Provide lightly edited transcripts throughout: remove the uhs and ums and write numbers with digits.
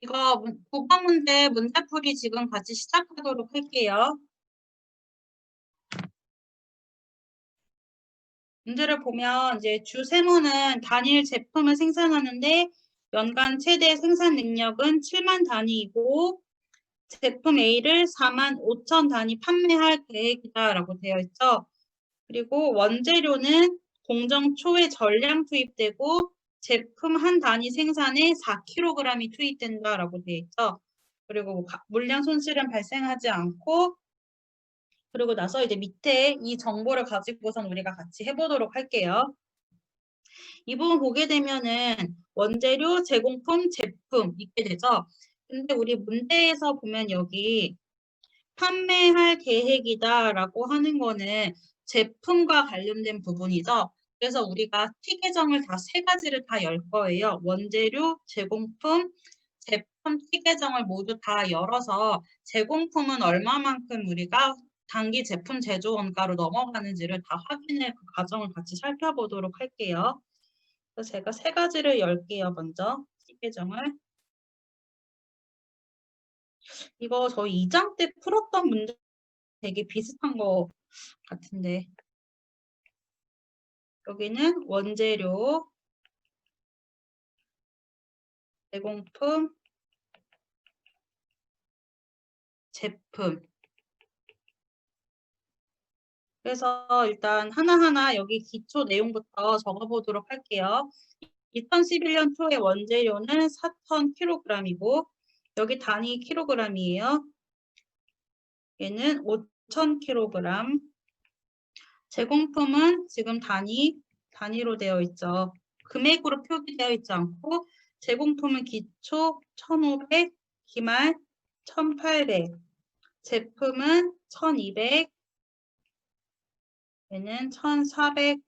이거 9번 문제풀이 지금 같이 시작하도록 할게요. 문제를 보면 이제 주 세모는 단일 제품을 생산하는데 연간 최대 생산 능력은 7만 단위이고 제품 A를 4만 5천 단위 판매할 계획이다라고 되어 있죠. 그리고 원재료는 공정 초에 전량 투입되고 제품 한 단위 생산에 4kg이 투입된다라고 되어 있죠. 그리고 물량 손실은 발생하지 않고 그리고 나서 이제 밑에 이 정보를 가지고선 우리가 같이 해보도록 할게요. 이 부분 보게 되면은 원재료, 제공품, 제품 있게 되죠. 근데 우리 문제에서 보면 여기 판매할 계획이다라고 하는 거는 제품과 관련된 부분이죠. 그래서 우리가 T 계정을 다 세 가지를 다 열 거예요. 원재료, 제공품, 제품 T 계정을 모두 다 열어서 제공품은 얼마만큼 우리가 단기 제품 제조 원가로 넘어가는지를 다 확인해 그 과정을 같이 살펴보도록 할게요. 그래서 제가 세 가지를 열게요. 먼저 T 계정을. 이거 저희 2장 때 풀었던 문제 되게 비슷한 거 같은데 여기는 원재료, 제공품, 제품. 그래서 일단 하나하나 여기 기초 내용부터 적어보도록 할게요. 2011년 초에 원재료는 4천 kg이고 여기 단위 kg이에요. 얘는 5천 kg. 제공품은 지금 단위로 되어 있죠. 금액으로 표기되어 있지 않고 제공품은 기초 1,500, 기말 1,800, 제품은 1,200, 얘는 1,400.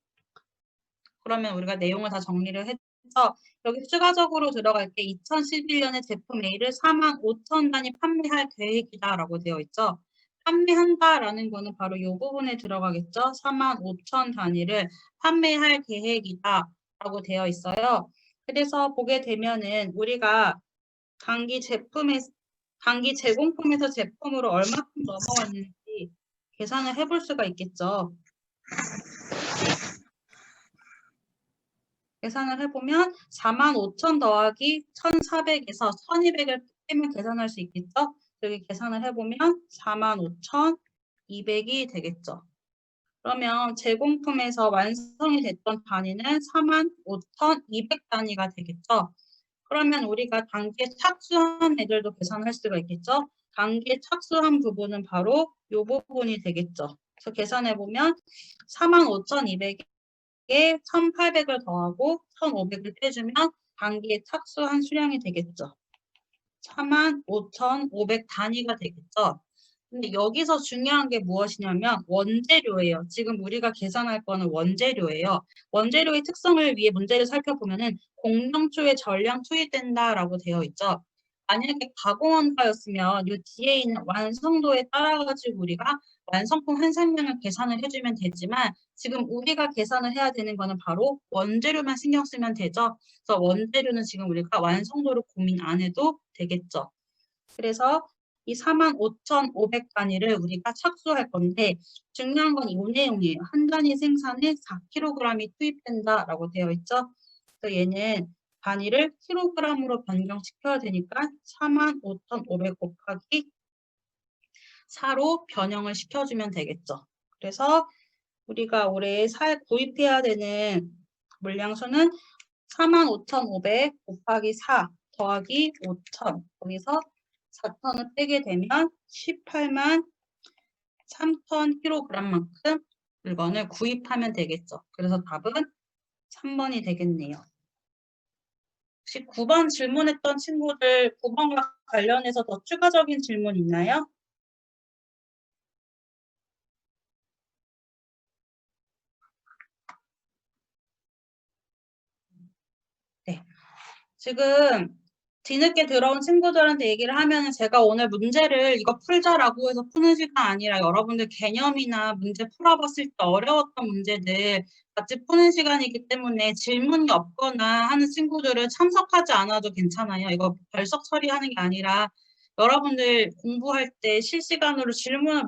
그러면 우리가 내용을 다 정리를 해서 여기 추가적으로 들어갈 게 2011년에 제품 A를 4만 5천 단위 판매할 계획이다라고 되어 있죠. 판매한다라는 거는 바로 이 부분에 들어가겠죠. 4만 5천 단위를 판매할 계획이다라고 되어 있어요. 그래서 보게 되면은 우리가 단기 제공품에서 제품으로 얼마큼 넘어왔는지 계산을 해볼 수가 있겠죠. 계산을 해보면 4만 5천 더하기 1,400에서 1,200을 빼면 계산할 수 있겠죠? 여기 계산을 해보면 4만 5천 200이 되겠죠. 그러면 제공품에서 완성이 됐던 단위는 4만 5천 200 단위가 되겠죠. 그러면 우리가 단기에 착수한 애들도 계산할 수가 있겠죠. 단기에 착수한 부분은 바로 이 부분이 되겠죠. 그래서 계산해보면 4만 5,200에 1,800을 더하고 1,500을 빼주면 단기에 착수한 수량이 되겠죠. 4만 5,500 단위가 되겠죠. 근데 여기서 중요한 게 무엇이냐면 원재료예요. 지금 우리가 계산할 거는 원재료예요. 원재료의 특성을 위해 문제를 살펴보면은 공정초에 전량 투입된다라고 되어 있죠. 만약에 가공원가였으면 이 뒤에 있는 완성도에 따라 가지고 우리가 완성품 한산량을 계산을 해주면 되지만 지금 우리가 계산을 해야 되는 거는 바로 원재료만 신경 쓰면 되죠. 그래서 원재료는 지금 우리가 완성도를 고민 안 해도 되겠죠. 그래서 이 4만 5,500 단위를 우리가 착수할 건데 중요한 건 이 내용이에요. 한 단위 생산에 4kg이 투입된다라고 되어 있죠. 그래서 얘는 단위를 kg으로 변경시켜야 되니까 4만 5,500 곱하기 4로 변형을 시켜주면 되겠죠. 그래서 우리가 올해 구입해야 되는 물량수는 4만 5,500 곱하기 4 더하기 5천 거기서 4톤을 빼게 되면 18만 3천 kg만큼 물건을 구입하면 되겠죠. 그래서 답은 3번이 되겠네요. 혹시 9번 질문했던 친구들 9번과 관련해서 더 추가적인 질문 있나요? 네. 지금 뒤늦게 들어온 친구들한테 얘기를 하면은 제가 오늘 문제를 이거 풀자라고 해서 푸는 시간 아니라 여러분들 개념이나 문제 풀어봤을 때 어려웠던 문제들 같이 푸는 시간이기 때문에 질문이 없거나 하는 친구들은 참석하지 않아도 괜찮아요. 이거 결석 처리하는 게 아니라 여러분들 공부할 때 실시간으로 질문을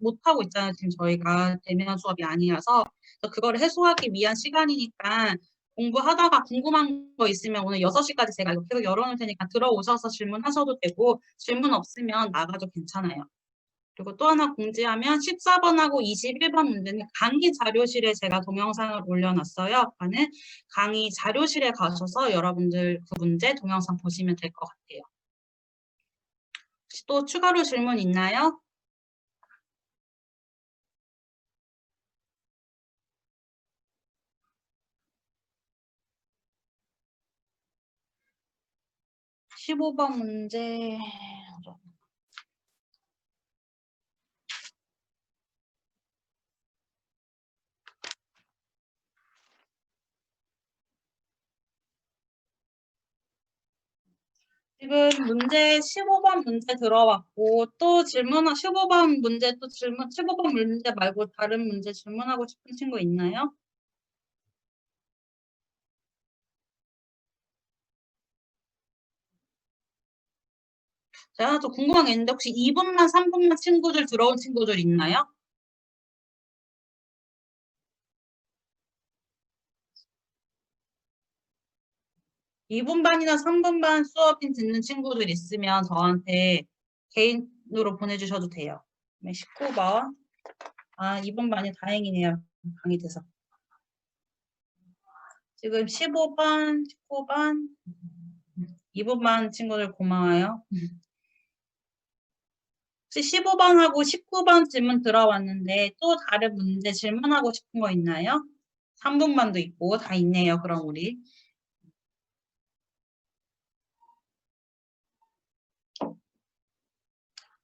못하고 있잖아요. 지금 저희가 대면 수업이 아니라서. 그래서 그거를 해소하기 위한 시간이니까 공부하다가 궁금한 거 있으면 오늘 6시까지 제가 이거 계속 열어놓을 테니까 들어오셔서 질문하셔도 되고 질문 없으면 나가도 괜찮아요. 그리고 또 하나 공지하면 14번하고 21번 문제는 강의 자료실에 제가 동영상을 올려놨어요. 그러니까는 강의 자료실에 가셔서 여러분들 그 문제 동영상 보시면 될 것 같아요. 혹시 또 추가로 질문 있나요? 십오 번 문제 지금 문제 15번 문제 들어왔고 또 질문 15번 문제 또 질문 15번 문제 말고 다른 문제 질문하고 싶은 친구 있나요? 제가 하나 더 궁금한 게 있는데 혹시 2분만 3분만 친구들 들어온 친구들 있나요? 2분 반이나 3분 반 수업인 듣는 친구들 있으면 저한테 개인으로 보내주셔도 돼요. 네, 19번. 아, 2분 반이 다행이네요. 강의 돼서. 지금 15번, 19번, 2분 반 친구들 고마워요. 혹시 15번하고 19번 질문 들어왔는데 또 다른 문제 질문하고 싶은 거 있나요? 3분만도 있고 다 있네요. 그럼 우리.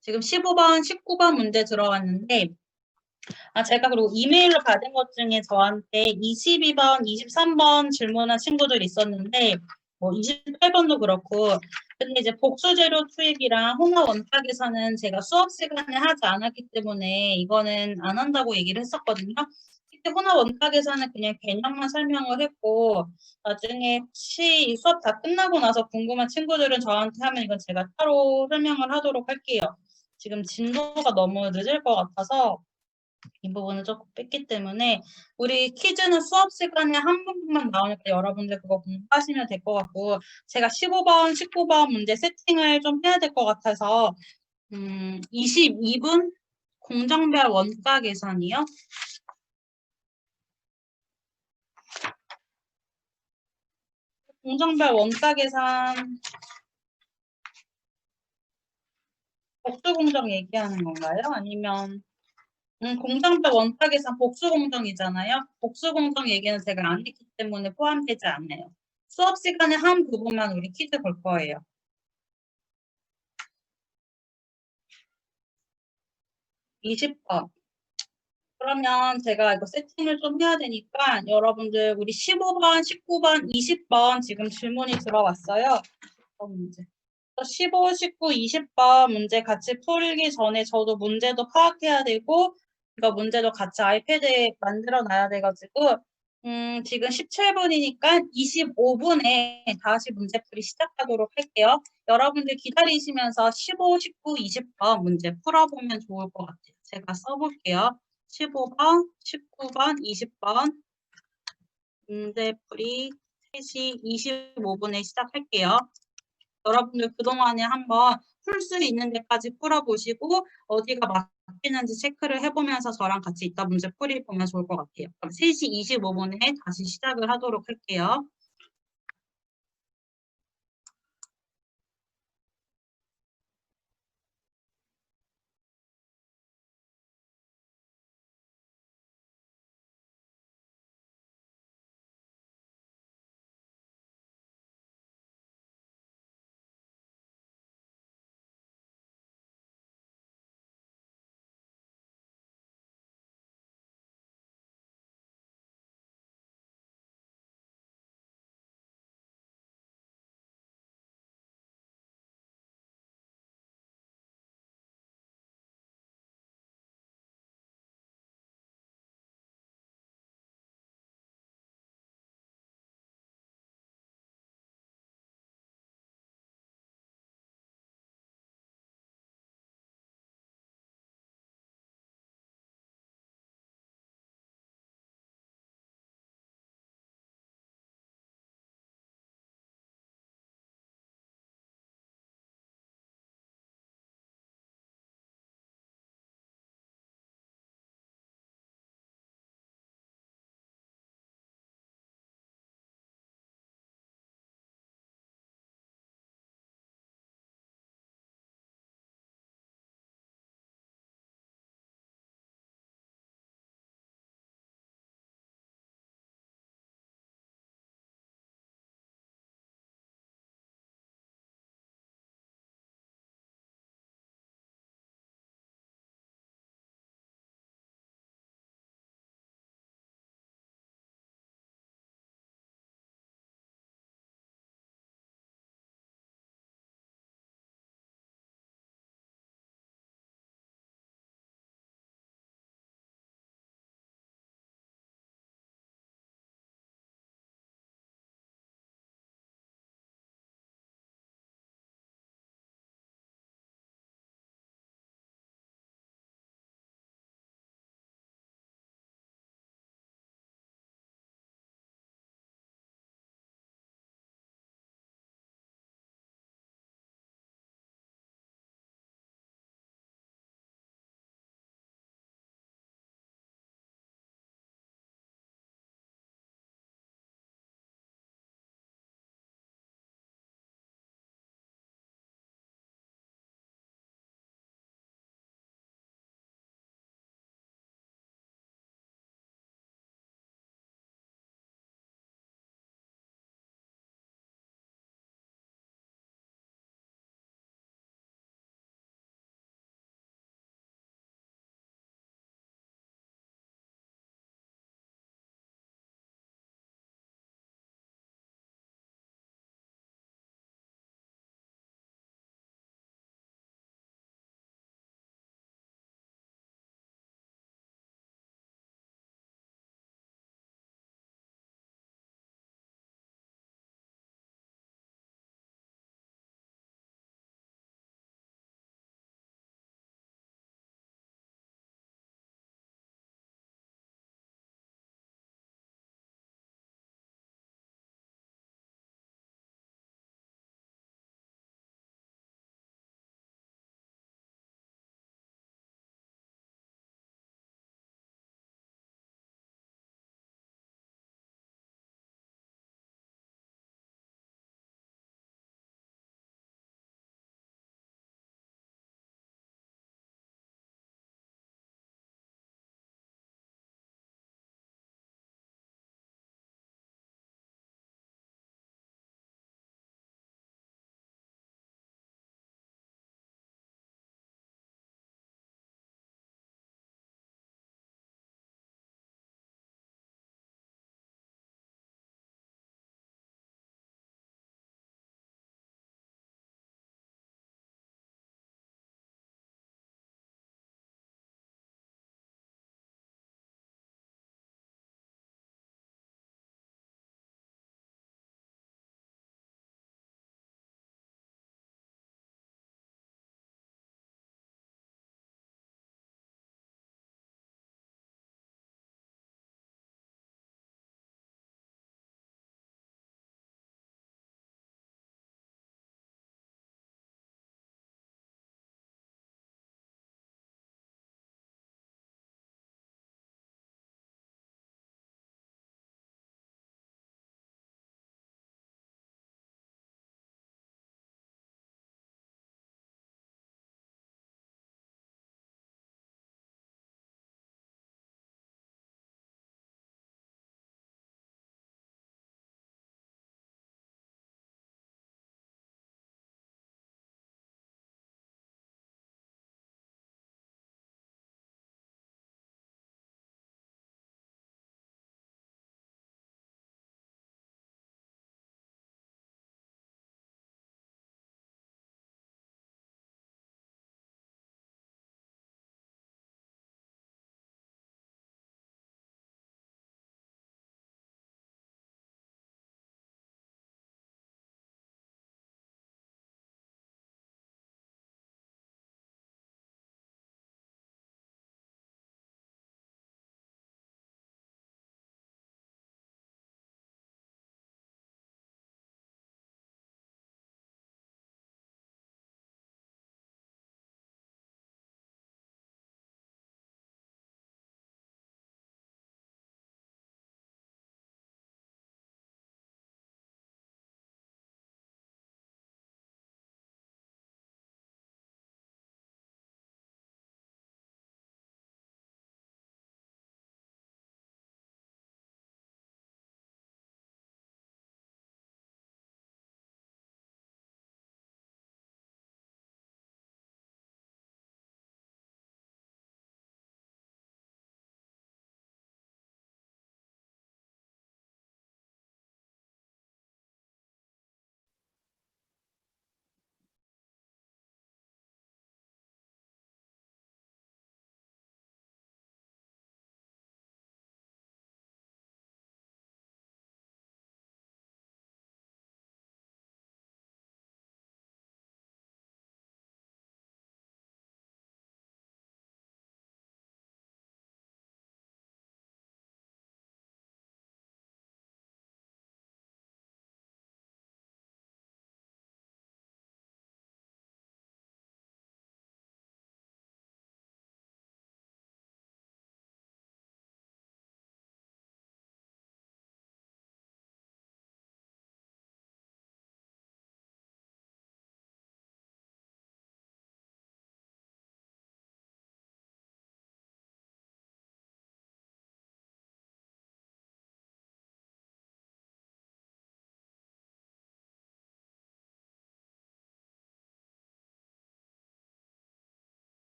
지금 15번, 19번 문제 들어왔는데 제가 그리고 이메일로 받은 것 중에 저한테 22번, 23번 질문한 친구들 있었는데 뭐 28번도 그렇고 근데 이제 복수재료 투입이랑 홍합 원가 계산은 제가 수업 시간에 하지 않았기 때문에 이거는 안 한다고 얘기를 했었거든요. 그때 혼합 원가 계산은 그냥 개념만 설명을 했고 나중에 혹시 이 수업 다 끝나고 나서 궁금한 친구들은 저한테 하면 이건 제가 따로 설명을 하도록 할게요. 지금 진도가 너무 늦을 것 같아서 이 부분을 조금 뺐기 때문에 우리 퀴즈는 수업 시간에 한 부분만 나오니까 여러분들 그거 공부하시면 될 것 같고 제가 15번, 19번 문제 세팅을 좀 해야 될 것 같아서 22분 공정별 원가 계산이요. 공정별 원가 계산 복수 공정 얘기하는 건가요? 아니면 공정별 원가 계산 복수 공정이잖아요. 복수 공정 얘기는 제가 안 했기 때문에 포함되지 않아요. 수업 시간에 한 부분만 우리 퀴즈 볼 거예요. 20번. 그러면 제가 이거 세팅을 좀 해야 되니까 여러분들 우리 15번, 19번, 20번 지금 질문이 들어왔어요. 20번 문제. 15, 19, 20번 문제 같이 풀기 전에 저도 문제도 파악해야 되고 이거 문제도 같이 아이패드에 만들어 놔야 돼가지고 지금 17분이니까 25분에 다시 문제풀이 시작하도록 할게요. 여러분들 기다리시면서 15, 19, 20번 문제 풀어보면 좋을 것 같아요. 제가 써볼게요. 15번, 19번, 20번 문제풀이 3시 25분에 시작할게요. 여러분들 그동안에 한번 풀 수 있는 데까지 풀어보시고 어디가 막히는지 체크를 해보면서 저랑 같이 이따 문제 풀이 보면 좋을 것 같아요. 그럼 3시 25분에 다시 시작을 하도록 할게요.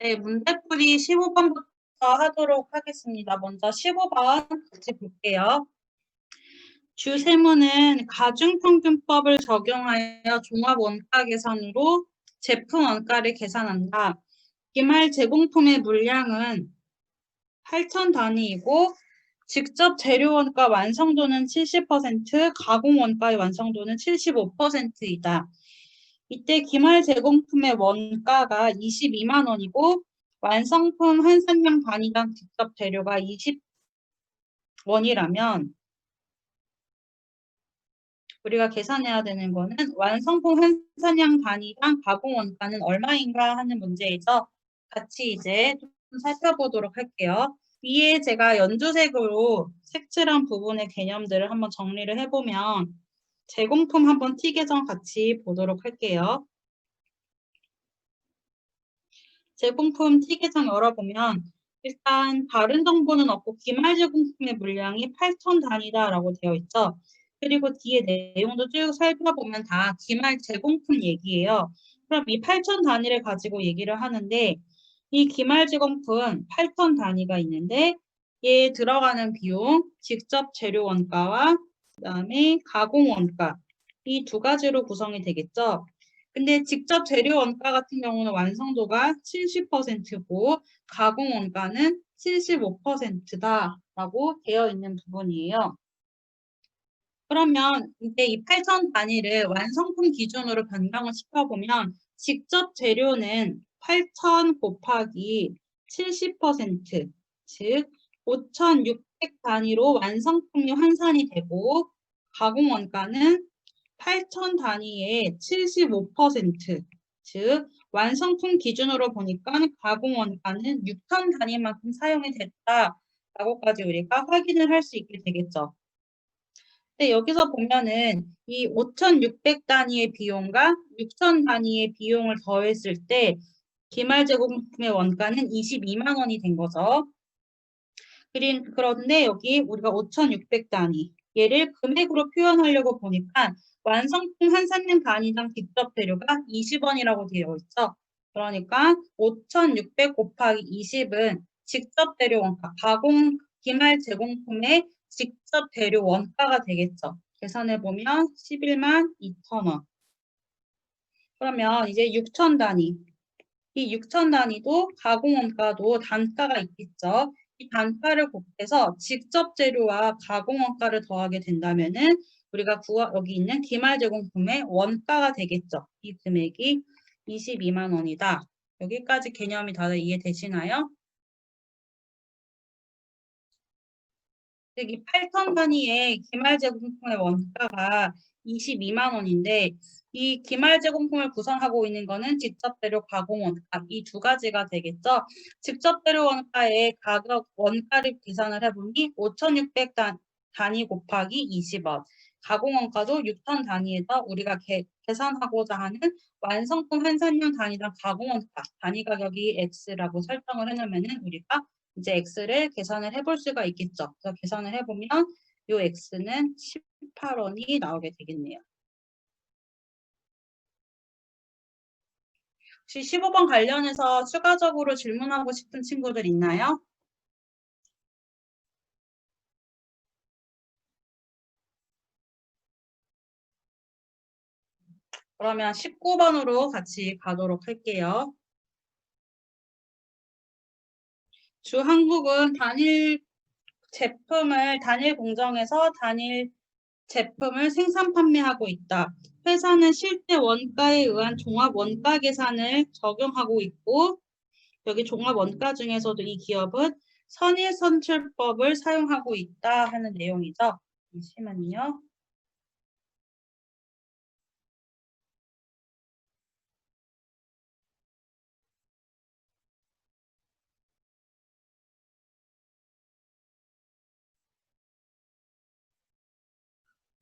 네, 문제풀이 15번부터 하도록 하겠습니다. 먼저 15번 같이 볼게요. 주세무는 가중평균법을 적용하여 종합원가 계산으로 제품 원가를 계산한다. 기말 제공품의 물량은 8천 단위이고 직접 재료원가 완성도는 70%, 가공원가의 완성도는 75%이다. 이때 기말 제공품의 원가가 22만 원이고 완성품 한 산량 단위당 직접 재료가 20원이라면 우리가 계산해야 되는 거는 완성품 한 산량 단위당 가공 원가는 얼마인가 하는 문제이죠. 같이 이제 좀 살펴보도록 할게요. 위에 제가 연두색으로 색칠한 부분의 개념들을 한번 정리를 해보면 제공품 한번 T 계정 같이 보도록 할게요. 제공품 T 계정 열어보면 일단 다른 정보는 없고 기말 제공품의 물량이 8천 단위다라고 되어 있죠. 그리고 뒤에 내용도 쭉 살펴보면 다 기말 제공품 얘기예요. 그럼 이 8천 단위를 가지고 얘기를 하는데 이 기말 제공품 8천 단위가 있는데 얘에 들어가는 비용, 직접 재료 원가와 그다음에 가공 원가 이 두 가지로 구성이 되겠죠. 근데 직접 재료 원가 같은 경우는 완성도가 70%고 가공 원가는 75%다라고 되어 있는 부분이에요. 그러면 이제 이 8천 단위를 완성품 기준으로 변경을 시켜보면 직접 재료는 8천 곱하기 70%, 즉 5,600 단위로 완성품이 환산이 되고 가공 원가는 8천 단위의 75%, 즉 완성품 기준으로 보니까 가공 원가는 6천 단위만큼 사용이 됐다라고까지 우리가 확인을 할 수 있게 되겠죠. 근데 여기서 보면은 이 5,600 단위의 비용과 6천 단위의 비용을 더했을 때 기말 제공품의 원가는 22만 원이 된 거죠. 그런데 여기 우리가 5,600 단위 얘를 금액으로 표현하려고 보니까 완성품 한 산량 단위당 직접 재료가 20원이라고 되어 있죠. 그러니까 5,600 곱하기 20은 직접 재료 원가, 가공 기말 제공품의 직접 재료 원가가 되겠죠. 계산해보면 11만 2천 원. 그러면 이제 6천 단위. 이 6천 단위도 가공 원가도 단가가 있겠죠. 이 단가를 곱해서 직접 재료와 가공 원가를 더하게 된다면은 우리가 여기 있는 기말 제공품의 원가가 되겠죠. 이 금액이 22만 원이다. 여기까지 개념이 다들 이해되시나요? 이 8천 단위의 기말 제공품의 원가가 22만 원인데 이 기말 제공품을 구성하고 있는 거는 직접 재료 가공 원가 이 두 가지가 되겠죠. 직접 재료 원가의 가격 원가를 계산을 해보니 5,600 단위 곱하기 20원. 가공 원가도 6천 단위에서 우리가 계산하고자 하는 완성품 한 산량 단위당 가공 원가 단위 가격이 X라고 설정을 해놓으면은 우리가 이제 X를 계산을 해볼 수가 있겠죠. 그래서 계산을 해보면 요 X는 18원이 나오게 되겠네요. 혹시 15번 관련해서 추가적으로 질문하고 싶은 친구들 있나요? 그러면 19번으로 같이 가도록 할게요. 주한국은 단일 공정에서 단일 제품을 생산 판매하고 있다. 회사는 실제 원가에 의한 종합 원가 계산을 적용하고 있고 여기 종합 원가 중에서도 이 기업은 선의 선출법을 사용하고 있다 하는 내용이죠. 잠시만요.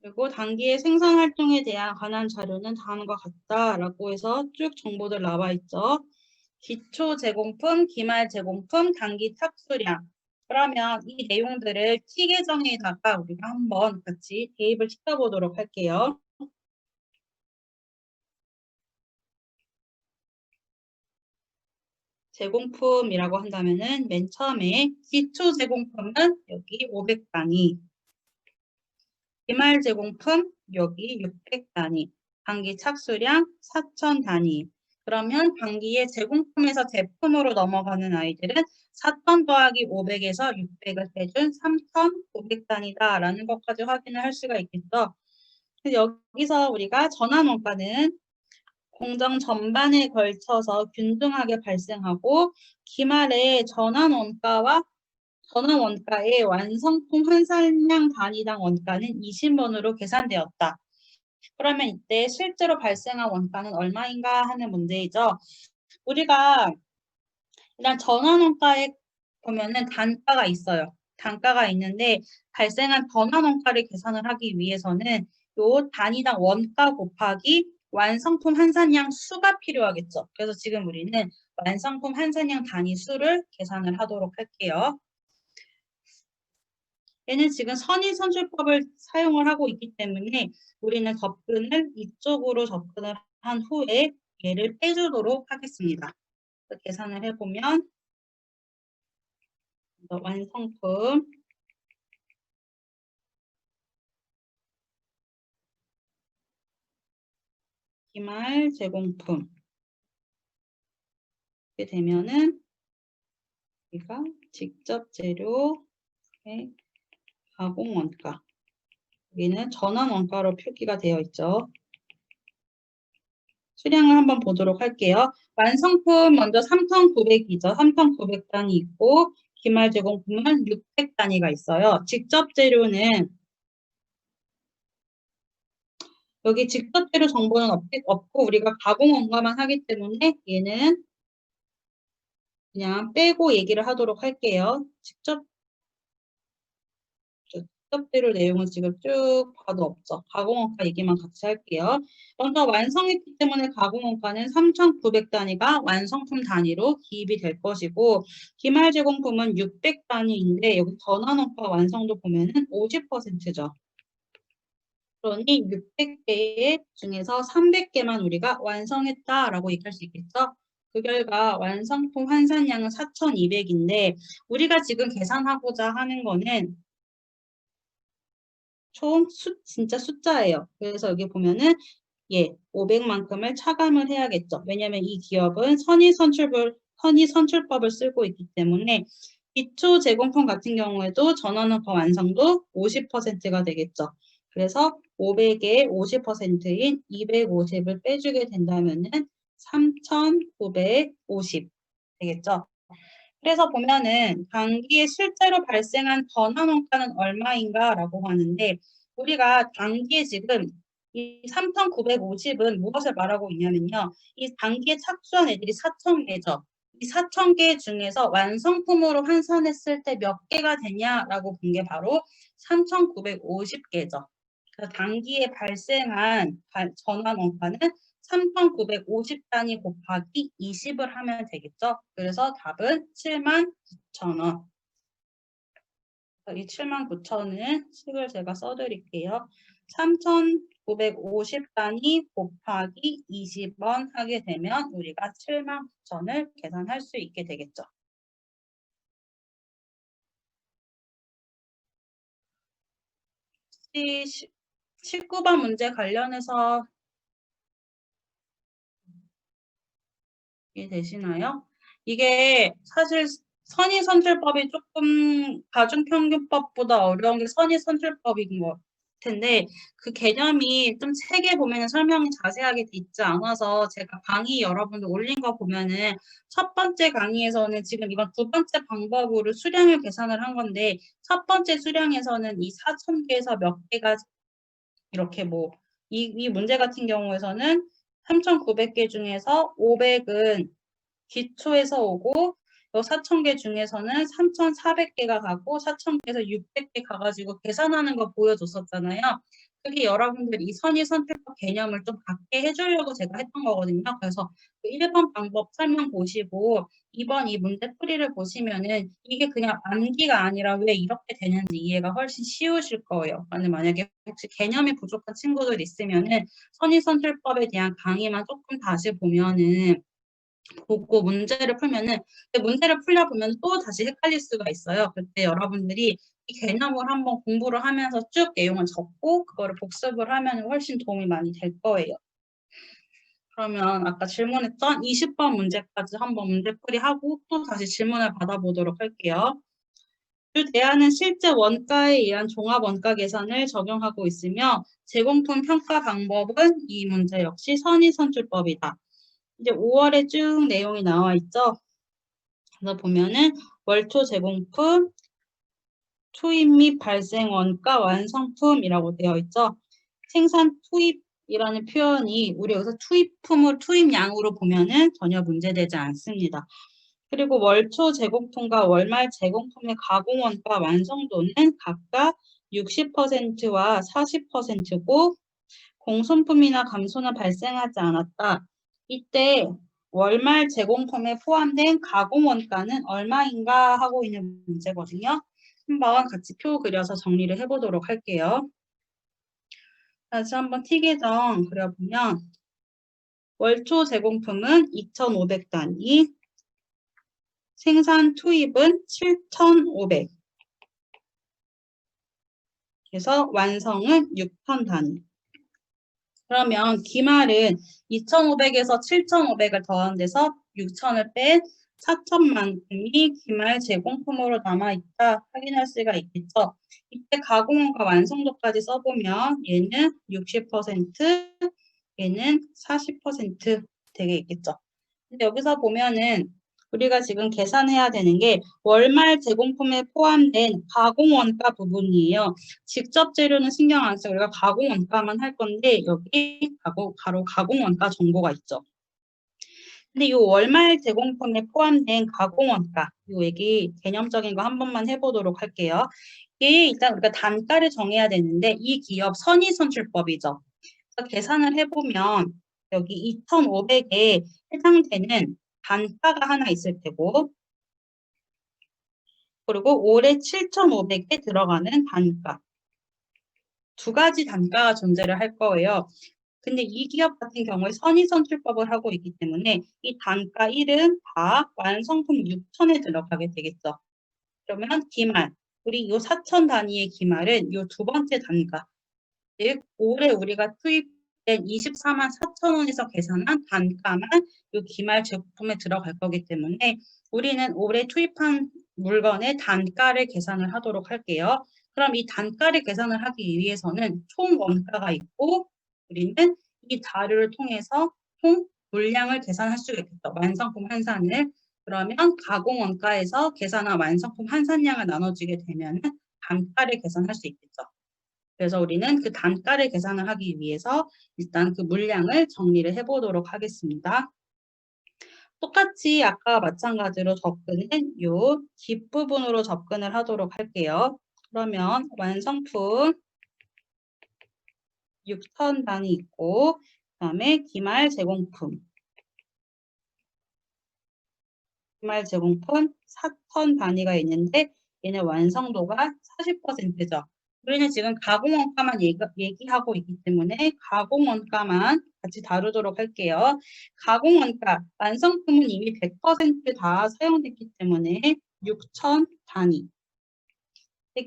그리고 단기의 생산 활동에 대한 관한 자료는 다음과 같다라고 해서 쭉 정보들 나와 있죠. 기초 제공품, 기말 제공품, 단기 착수량. 그러면 이 내용들을 T 계정에다가 우리가 한번 같이 대입을 시켜보도록 할게요. 제공품이라고 한다면은 맨 처음에 기초 제공품은 여기 500단위, 기말 제공품 여기 600단위, 단기 착수량 4000단위. 그러면 단기의 제공품에서 제품으로 넘어가는 아이들은 4000 더하기 500에서 600을 빼준 3900단위다 라는 것까지 확인을 할 수가 있겠죠. 여기서 우리가 전환 원가는 공정 전반에 걸쳐서 균등하게 발생하고 기말에 전환 원가의 완성품 환산량 단위당 원가는 20원으로 계산되었다. 그러면 이때 실제로 발생한 원가는 얼마인가 하는 문제이죠. 우리가 일단 전환 원가에 보면은 단가가 있어요. 단가가 있는데 발생한 전환 원가를 계산을 하기 위해서는 요 단위당 원가 곱하기 완성품 환산량 수가 필요하겠죠. 그래서 지금 우리는 완성품 환산량 단위 수를 계산을 하도록 할게요. 얘는 지금 선의선출법을 사용을 하고 있기 때문에 우리는 접근을 이쪽으로 접근을 한 후에 얘를 빼주도록 하겠습니다. 계산을 해보면 완성품 기말 제공품 이렇게 되면은 우리가 직접 재료의 가공 원가 여기는 전환 원가로 표기가 되어 있죠. 수량을 한번 보도록 할게요. 완성품 먼저 3,900이죠. 3,900단위 있고 기말 제공품은 600단위가 있어요. 직접 재료는 여기 직접 재료 정보는 없고 우리가 가공 원가만 하기 때문에 얘는 그냥 빼고 얘기를 하도록 할게요. 직접 재료 내용은 지금 쭉 봐도 없죠. 가공원가 얘기만 같이 할게요. 먼저 완성했기 때문에 가공원가는 3,900단위가 완성품 단위로 기입이 될 것이고 기말 제공품은 600단위인데 여기 전환원가 완성도 보면은 50%죠. 그러니 600개 중에서 300개만 우리가 완성했다라고 얘기할 수 있겠죠. 그 결과 완성품 환산량은 4,200인데 우리가 지금 계산하고자 하는 거는 총 진짜 숫자예요. 그래서 여기 보면은 500만큼을 차감을 해야겠죠. 왜냐하면 이 기업은 선의선출법을 쓰고 있기 때문에 기초 제공품 같은 경우에도 전환원가 완성도 50%가 되겠죠. 그래서 500의 50%인 250을 빼주게 된다면은 3,950 되겠죠. 그래서 보면은 단기에 실제로 발생한 전환원가는 얼마인가라고 하는데 우리가 단기에 지금 이 3,950은 무엇을 말하고 있냐면요. 이 단기에 착수한 애들이 4,000개죠. 이 4,000개 중에서 완성품으로 환산했을 때 몇 개가 되냐라고 본 게 바로 3,950개죠. 그래서 단기에 발생한 전환 원가는 3,950단위 곱하기 20을 하면 되겠죠. 그래서 답은 79,000원. 이 79,000원은 식을 제가 써드릴게요. 3,950단위 곱하기 20원 하게 되면 우리가 79,000원을 계산할 수 있게 되겠죠. 19번 문제 관련해서 이해되시나요? 이게 사실 선의선출법이 조금 가중평균법보다 어려운 게 선의선출법인 것 텐데 그 개념이 좀 책에 보면 설명이 자세하게 있지 않아서 제가 강의 여러분들 올린 거 보면은 첫 번째 강의에서는 지금 이건 두 번째 방법으로 수량을 계산을 한 건데 첫 번째 수량에서는 이 4,000개에서 몇 개가 이렇게 이 문제 같은 경우에서는 3,900개 중에서 500은 기초에서 오고 4,000개 중에서는 3,400개가 가고 4,000개에서 600개 가가지고 계산하는 거 보여줬었잖아요. 그게 여러분들 이 선의선택법 개념을 좀 갖게 해주려고 제가 했던 거거든요. 그래서 1번 방법 설명 보시고 2번 이 문제 풀이를 보시면은 이게 그냥 암기가 아니라 왜 이렇게 되는지 이해가 훨씬 쉬우실 거예요. 만약에 혹시 개념이 부족한 친구들 있으면은 선의선출법에 대한 강의만 조금 다시 보면은 보고 문제를 풀면은 문제를 풀려 보면 또 다시 헷갈릴 수가 있어요. 그때 여러분들이 이 개념을 한번 공부를 하면서 쭉 내용을 적고 그거를 복습을 하면 훨씬 도움이 많이 될 거예요. 그러면 아까 질문했던 20번 문제까지 한번 문제풀이하고 또 다시 질문을 받아보도록 할게요. 이 대안은 실제 원가에 의한 종합 원가 계산을 적용하고 있으며 제공품 평가 방법은 이 문제 역시 선의선출법이다. 이제 5월에 쭉 내용이 나와 있죠. 그래서 보면은 월초 제공품, 투입 및 발생 원가 완성품이라고 되어 있죠. 생산 투입이라는 표현이 우리 여기서 투입품을 투입량으로 보면은 전혀 문제되지 않습니다. 그리고 월초 제공품과 월말 제공품의 가공 원가 완성도는 각각 60%와 40%고 공손품이나 감소는 발생하지 않았다. 이때 월말 제공품에 포함된 가공 원가는 얼마인가 하고 있는 문제거든요. 한번 같이 표 그려서 정리를 해보도록 할게요. 다시 한번 T계정 그려보면 월초 제공품은 2,500단위, 생산 투입은 7,500, 그래서 완성은 6,000단위. 그러면 기말은 2,500에서 7,500을 더한 데서 6,000을 뺀 4,000만큼이 기말 제공품으로 남아있다 확인할 수가 있겠죠. 이때 가공원가 완성도까지 써보면 얘는 60%, 얘는 40% 되게 있겠죠. 근데 여기서 보면은 우리가 지금 계산해야 되는 게 월말 제공품에 포함된 가공원가 부분이에요. 직접 재료는 신경 안 쓰고 우리가 가공원가만 할 건데 여기 바로 가공원가 정보가 있죠. 근데 이 월말 제공품에 포함된 가공원가 이 얘기 개념적인 거 한 번만 해보도록 할게요. 이게 일단 우리가 단가를 정해야 되는데 이 기업 선의선출법이죠. 그래서 계산을 해보면 여기 2,500에 해당되는 단가가 하나 있을 테고 그리고 올해 7,500에 들어가는 단가 두 가지 단가가 존재를 할 거예요. 근데 이 기업 같은 경우에 선의선출법을 하고 있기 때문에 이 단가 1은 다 완성품 6,000에 들어가게 되겠죠. 그러면 기말, 우리 이 4,000 단위의 기말은 이 두 번째 단가, 즉 올해 우리가 투입된 24만 4천 원에서 계산한 단가만 이 기말 제품에 들어갈 거기 때문에 우리는 올해 투입한 물건의 단가를 계산을 하도록 할게요. 그럼 이 단가를 계산을 하기 위해서는 총 원가가 있고 우리는 이 자료를 통해서 총 물량을 계산할 수가 있겠죠. 완성품 환산을. 그러면 가공 원가에서 계산한 완성품 환산량을 나눠주게 되면 단가를 계산할 수 있겠죠. 그래서 우리는 그 단가를 계산을 하기 위해서 일단 그 물량을 정리를 해보도록 하겠습니다. 똑같이 아까 마찬가지로 접근은 요 뒷부분으로 접근을 하도록 할게요. 그러면 완성품 6,000 단위 있고 그다음에 기말 제공품 4,000 단위가 있는데 얘는 완성도가 40%죠. 우리는 지금 가공원가만 얘기하고 있기 때문에 가공원가만 같이 다루도록 할게요. 가공원가, 완성품은 이미 100% 다 사용됐기 때문에 6,000 단위.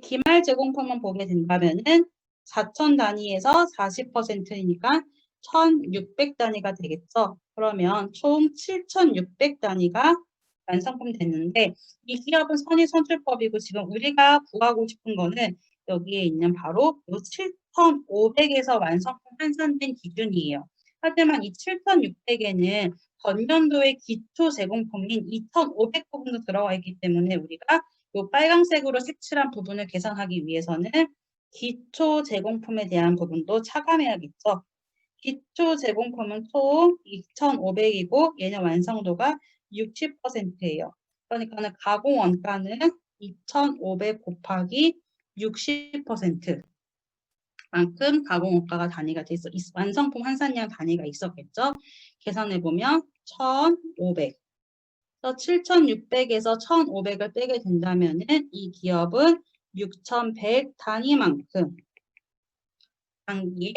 기말 제공품만 보게 된다면은 4,000 단위에서 40%니까 1,600 단위가 되겠죠. 그러면 총 7,600 단위가 완성품 됐는데 이 기업은 선의선출법이고 지금 우리가 구하고 싶은 거는 여기에 있는 바로 이 7,500에서 완성품 환산된 기준이에요. 하지만 이 7,600에는 전년도의 기초 제공품인 2,500 부분도 들어가 있기 때문에 우리가 이 빨강색으로 색칠한 부분을 계산하기 위해서는 기초 제공품에 대한 부분도 차감해야겠죠. 기초 제공품은 총 2,500이고 얘는 완성도가 60%예요. 그러니까 가공 원가는 2,500 곱하기 60% 만큼 가공 원가가 단위가 돼 있어. 완성품 환산량 단위가 있었겠죠. 계산해 보면 1,500. 7,600에서 1,500을 빼게 된다면은 이 기업은 6,100 단위만큼 단기에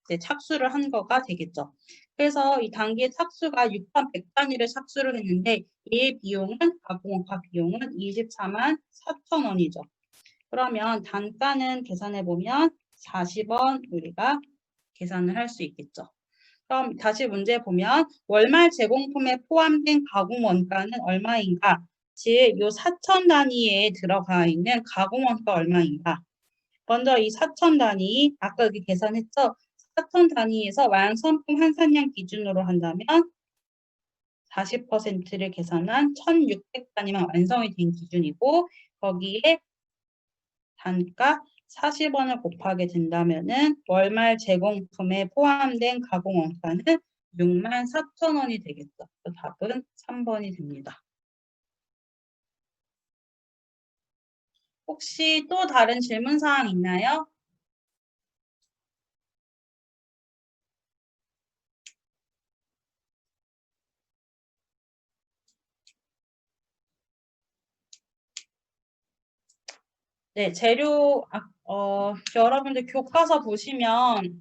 이제 착수를 한 거가 되겠죠. 그래서 이 단기의 착수가 6반 100단위를 착수를 했는데 이 비용은 가공원가 비용은 24만 4천 원이죠. 그러면 단가는 계산해 보면 40원 우리가 계산을 할 수 있겠죠. 그럼 다시 문제 보면 월말 제공품에 포함된 가공 원가는 얼마인가? 즉, 요 4천 단위에 들어가 있는 가공 원가 얼마인가? 먼저 이 4천 단위, 아까 여기 계산했죠? 4천 단위에서 완성품 한산량 기준으로 한다면 40%를 계산한 1600단위만 완성이 된 기준이고 거기에 단가 40원을 곱하게 된다면은 월말 제공품에 포함된 가공 원가는 6만 4천 원이 되겠죠. 답은 3번이 됩니다. 혹시 또 다른 질문 사항 있나요? 네, 재료 여러분들 교과서 보시면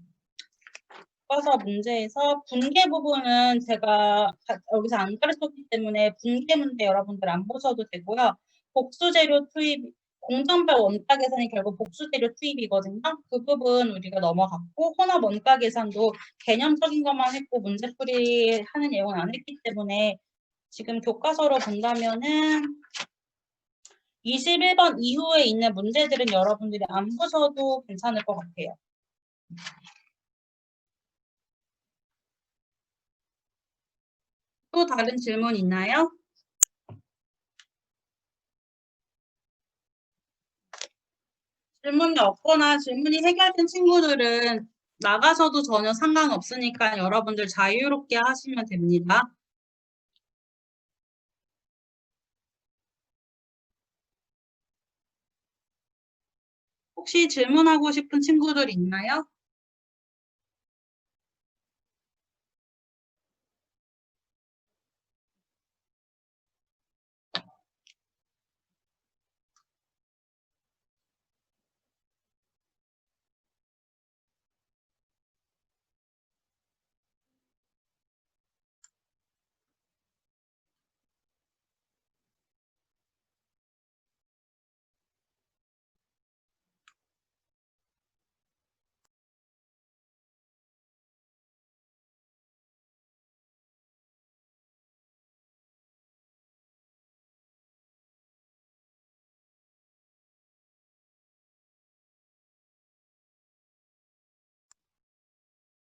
교과서 문제에서 분계 부분은 제가 여기서 안 가르쳤기 때문에 분계 문제 여러분들 안 보셔도 되고요. 복수 재료 투입, 공정별 원가 계산이 결국 복수 재료 투입이거든요. 그 부분 우리가 넘어갔고 혼합 원가 계산도 개념적인 것만 했고 문제풀이 하는 내용은 안 했기 때문에 지금 교과서로 본다면은 21번 이후에 있는 문제들은 여러분들이 안 보셔도 괜찮을 것 같아요. 또 다른 질문 있나요? 질문이 없거나 질문이 해결된 친구들은 나가셔도 전혀 상관없으니까 여러분들 자유롭게 하시면 됩니다. 혹시 질문하고 싶은 친구들 있나요?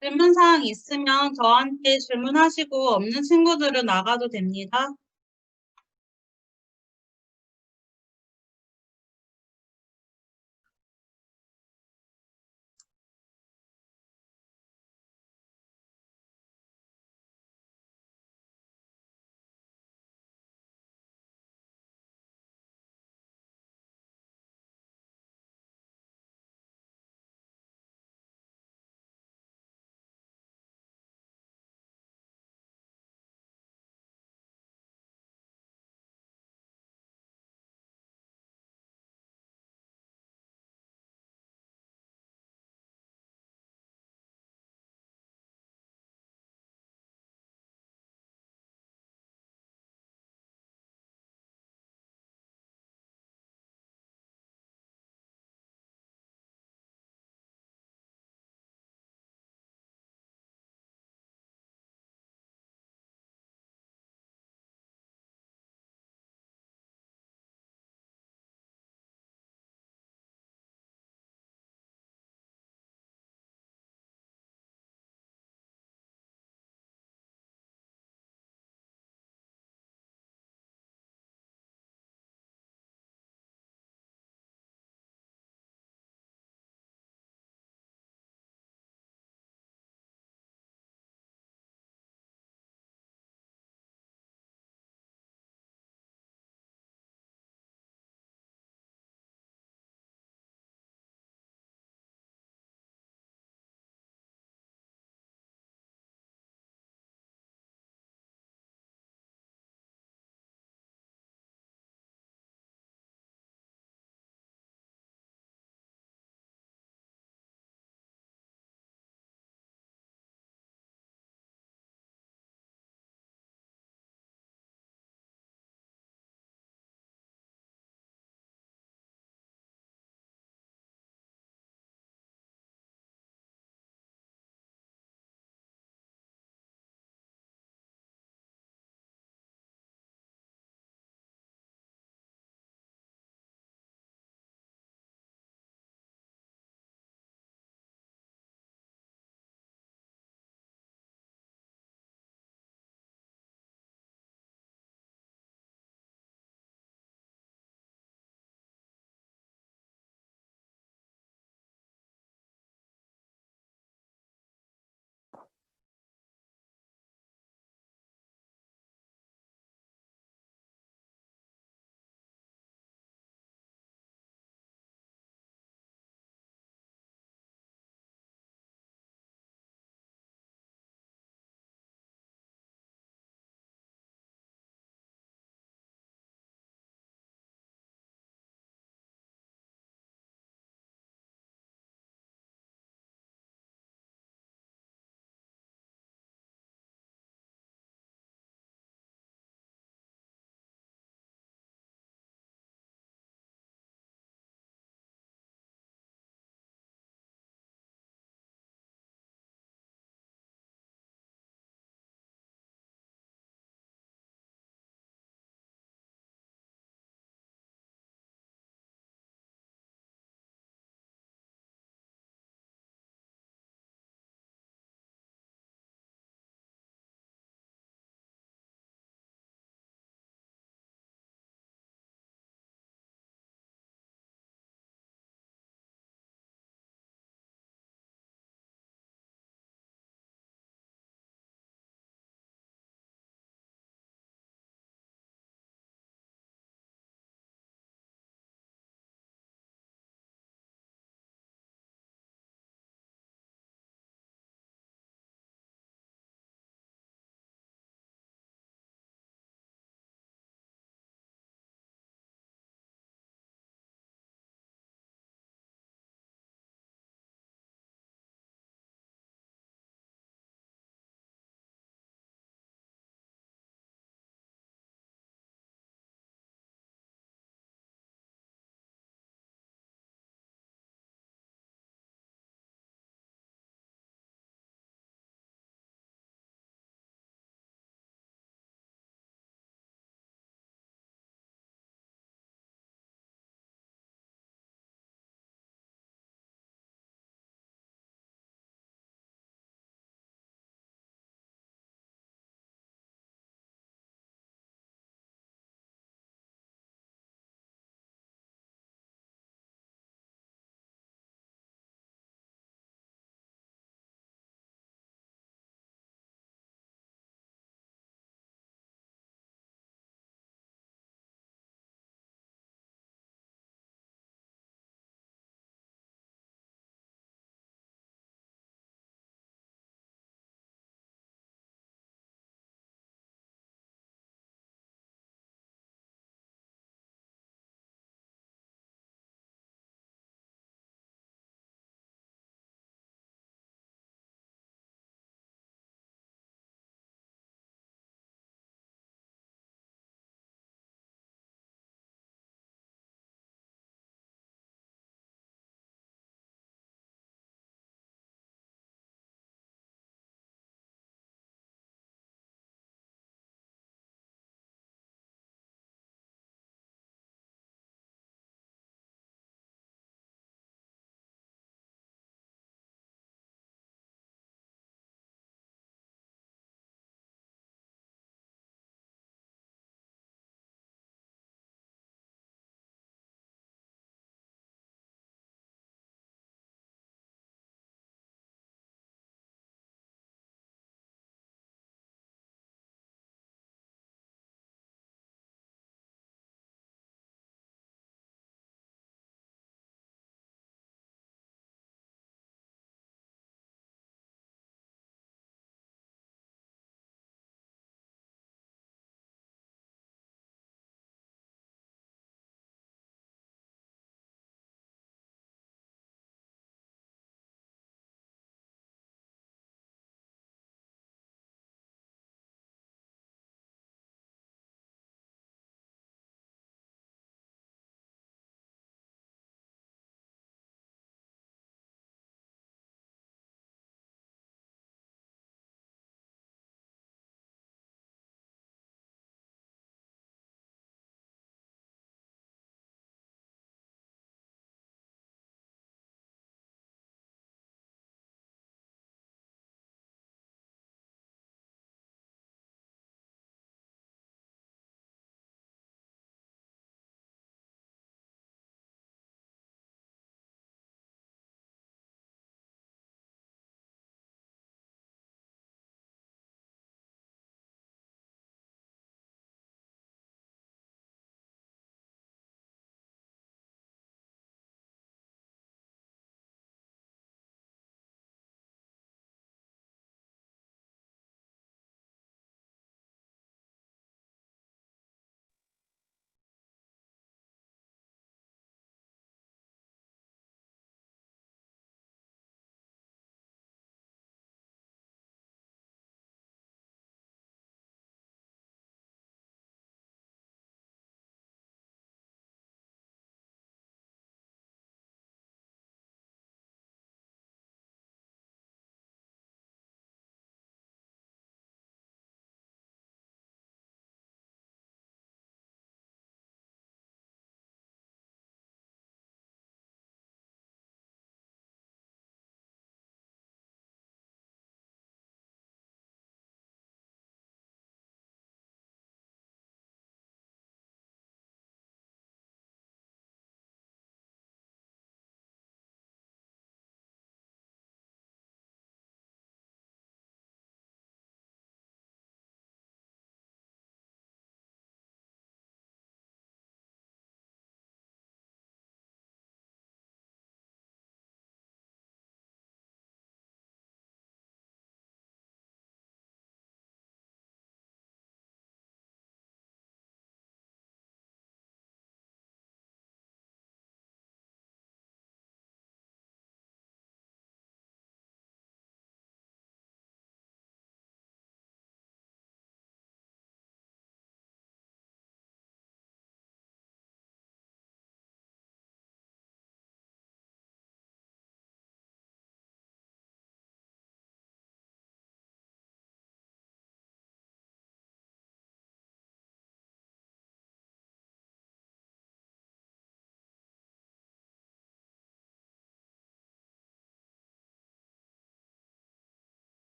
질문사항 있으면 저한테 질문하시고 없는 친구들은 나가도 됩니다.